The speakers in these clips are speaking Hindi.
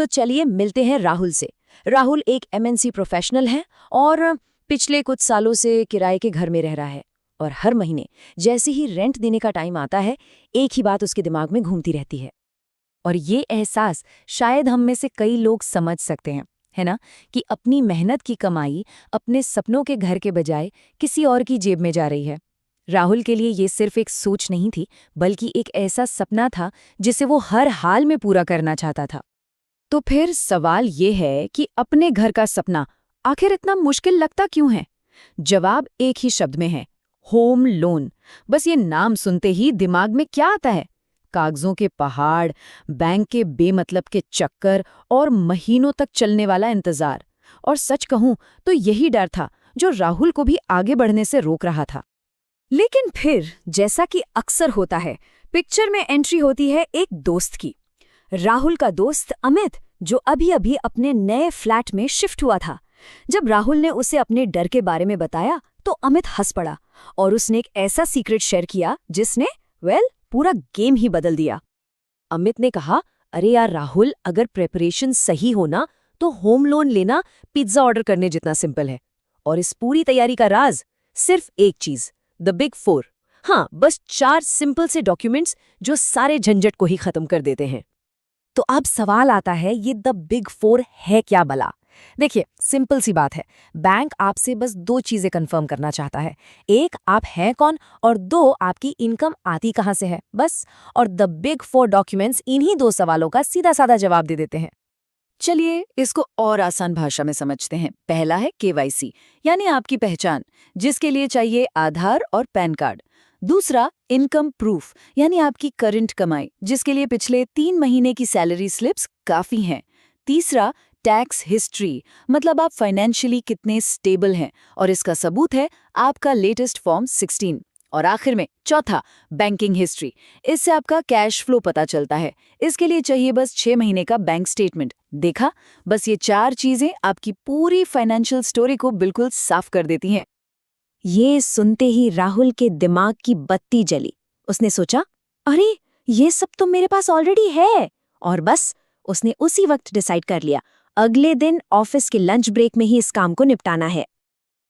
तो चलिए मिलते हैं राहुल से। राहुल एक एमएनसी प्रोफेशनल है और पिछले कुछ सालों से किराए के घर में रह रहा है। और हर महीने जैसे ही रेंट देने का टाइम आता है, एक ही बात उसके दिमाग में घूमती रहती है। और ये एहसास शायद हम में से कई लोग समझ सकते हैं, है ना, कि अपनी मेहनत की कमाई अपने सपनों के घर के बजाय किसी और की जेब में जा रही है। राहुल के लिए ये सिर्फ एक सोच नहीं थी, बल्कि एक ऐसा सपना था जिसे वो हर हाल में पूरा करना चाहता था। तो फिर सवाल ये है कि अपने घर का सपना आखिर इतना मुश्किल लगता क्यों है? जवाब एक ही शब्द में है, होम लोन। बस ये नाम सुनते ही दिमाग में क्या आता है? कागजों के पहाड़, बैंक के बेमतलब के चक्कर और महीनों तक चलने वाला इंतजार। और सच कहूं तो यही डर था जो राहुल को भी आगे बढ़ने से रोक रहा था। लेकिन फिर जैसा कि अक्सर होता है, पिक्चर में एंट्री होती है एक दोस्त की। राहुल का दोस्त अमित, जो अभी-अभी अपने नए फ्लैट में शिफ्ट हुआ था। जब राहुल ने उसे अपने डर के बारे में बताया तो अमित हंस पड़ा और उसने एक ऐसा सीक्रेट शेयर किया जिसने पूरा गेम ही बदल दिया। अमित ने कहा, अरे यार राहुल, अगर प्रेपरेशन सही हो ना तो होम लोन लेना पिज्जा ऑर्डर करने जितना सिंपल है। और इस पूरी तैयारी का राज सिर्फ एक चीज, द बिग 4। हाँ, बस 4 सिंपल से डॉक्यूमेंट्स जो सारे झंझट को ही खत्म कर देते हैं। तो अब सवाल आता है, ये द बिग 4 है क्या भला? देखिए, सिंपल सी बात है। बैंक आपसे बस 2 चीजें कंफर्म करना चाहता है। एक, आप हैं कौन, और 2, आपकी इनकम आती कहां से है, बस। और द बिग 4 डॉक्यूमेंट्स इन्हीं 2 सवालों का सीधा साधा जवाब दे देते हैं। चलिए इसको और आसान भाषा में समझते हैं। पहला है केवाईसी, यानी आपकी पहचान, जिसके लिए चाहिए आधार और पैन कार्ड। दूसरा, इनकम प्रूफ, यानी आपकी करंट कमाई, जिसके लिए पिछले 3 महीने की सैलरी स्लिप्स काफी हैं। तीसरा, टैक्स हिस्ट्री, मतलब आप फाइनेंशियली कितने स्टेबल हैं, और इसका सबूत है आपका लेटेस्ट फॉर्म 16। और आखिर में चौथा, बैंकिंग हिस्ट्री। इससे आपका कैश फ्लो पता चलता है। इसके लिए चाहिए बस 6 महीने का बैंक स्टेटमेंट। देखा, बस ये 4 चीजें आपकी पूरी फाइनेंशियल स्टोरी को बिल्कुल साफ कर देती हैं। ये सुनते ही राहुल के दिमाग की बत्ती जली। उसने सोचा, अरे ये सब तो मेरे पास ऑलरेडी है। और बस उसने उसी वक्त डिसाइड कर लिया, अगले दिन ऑफिस के लंच ब्रेक में ही इस काम को निपटाना है।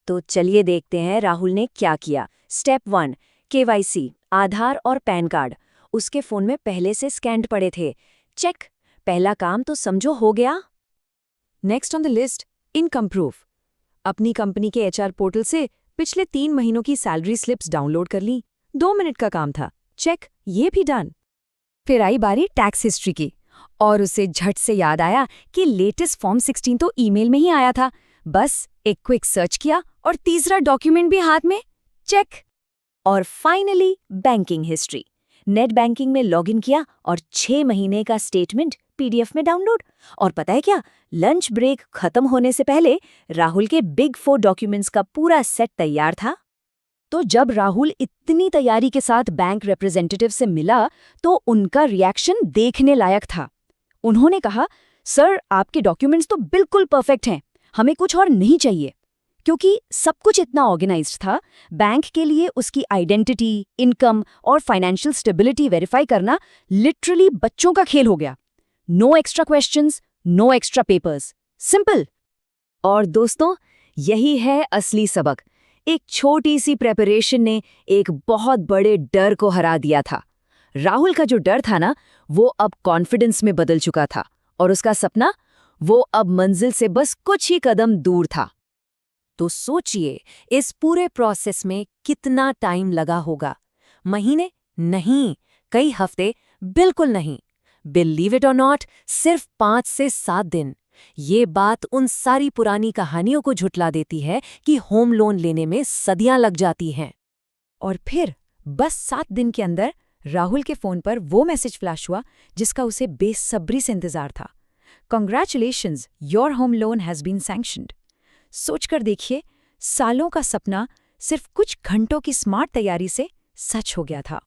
तो चलिए देखते हैं राहुल ने क्या किया। स्टेप 1, केवाईसी, आधार और पैन कार्ड। उसके फोन में पहले से स्कैन्ड पड़े थे। चेक, पहला काम तो समझो हो गया। Next on the list, income proof. अपनी कंपनी के एचआर पोर्टल से पिछले 3 महीनों की सैलरी स्लिप्स डाउनलोड कर ली। 2 मिनट का काम था। चेक, ये भी डन। फिर आई बारी टैक्स हिस्ट्री की, और उसे झट से याद आया कि लेटेस्ट फॉर्म 16 तो ईमेल में ही आया था। बस एक क्विक सर्च किया और तीसरा डॉक्यूमेंट भी हाथ में। चेक। और finally banking history. Net banking में लॉगिन किया और 6 महीने का स्टेटमेंट पीडीएफ में डाउनलोड। और पता है क्या, लंच ब्रेक खत्म होने से पहले राहुल के बिग 4 डॉक्यूमेंट्स का पूरा सेट तैयार था। तो जब राहुल इतनी तैयारी के साथ बैंक रिप्रेजेंटेटिव से मिला तो उनका रिएक्शन देखने लायक था। उन्होंने कहा, सर आपके डॉक्यूमेंट्स तो बिल्कुल परफेक्ट हैं, हमें कुछ और नहीं चाहिए। क्योंकि सब कुछ इतना ऑर्गेनाइज्ड था, बैंक के लिए उसकी आइडेंटिटी, इनकम और फाइनेंशियल स्टेबिलिटी वेरीफाई करना लिटरली बच्चों का खेल हो गया। No extra questions, no extra papers, simple. और दोस्तों, यही है असली सबक। एक छोटी सी प्रेपरेशन ने एक बहुत बड़े डर को हरा दिया था। राहुल का जो डर था ना, वो अब कॉन्फिडेंस में बदल चुका था, और उसका सपना, वो अब मंजिल से बस कुछ ही कदम दूर था। तो सोचिए, इस पूरे प्रोसेस में कितना टाइम लगा होगा। महीने नहीं, कई हफ्ते, बिल्कुल नहीं। बिलीव इट और नॉट, सिर्फ 5 से 7 दिन। ये बात उन सारी पुरानी कहानियों को झुठला देती है कि होम लोन लेने में सदियां लग जाती हैं। और फिर बस 7 दिन के अंदर राहुल के फोन पर वो मैसेज फ्लैश हुआ जिसका उसे बेसब्री से इंतजार था। Congratulations, your home loan has been sanctioned। सोचकर देखिए, सालों का सपना सिर्फ कुछ घंटों की स्मार्ट तैयारी से सच हो गया था।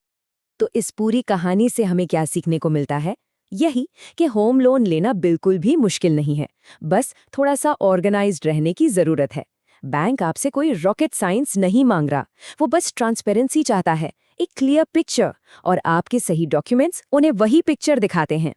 तो इस पूरी कहानी से हमें क्या सीखने को मिलता है? यही कि होम लोन लेना बिल्कुल भी मुश्किल नहीं है, बस थोड़ा सा ऑर्गेनाइज्ड रहने की जरूरत है। बैंक आपसे कोई रॉकेट साइंस नहीं मांग रहा, वो बस ट्रांसपेरेंसी चाहता है, एक क्लियर पिक्चर, और आपके सही डॉक्यूमेंट्स उन्हें वही पिक्चर दिखाते हैं।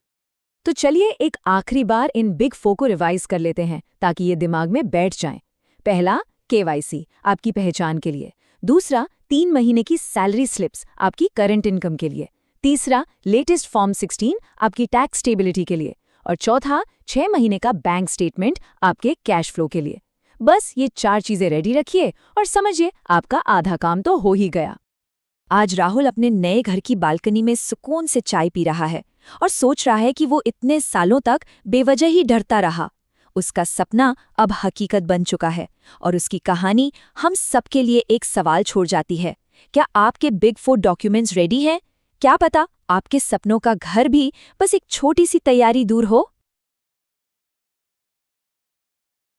तो चलिए एक आखिरी बार इन बिग 4 को रिवाइज कर लेते हैं ताकि ये दिमाग में बैठ जाएं। पहला, केवाईसी आपकी पहचान के लिए। दूसरा, 3 महीने की सैलरी स्लिप्स आपकी करंट इनकम के लिए। तीसरा, लेटेस्ट फॉर्म 16 आपकी टैक्स स्टेबिलिटी के लिए। और चौथा, 6 महीने का बैंक स्टेटमेंट आपके कैश फ्लो के लिए। बस ये 4 चीजें रेडी रखिए और समझिए आपका आधा काम तो हो ही गया। आज राहुल अपने नए घर की बालकनी में सुकून से चाय पी रहा है और सोच रहा है कि वो इतने सालों तक बेवजह ही डरता रहा। उसका सपना अब हकीकत बन चुका है और उसकी कहानी हम सबके लिए एक सवाल छोड़ जाती है। क्या आपके बिग 4 डॉक्यूमेंट्स रेडी हैं? क्या पता आपके सपनों का घर भी बस एक छोटी सी तैयारी दूर हो।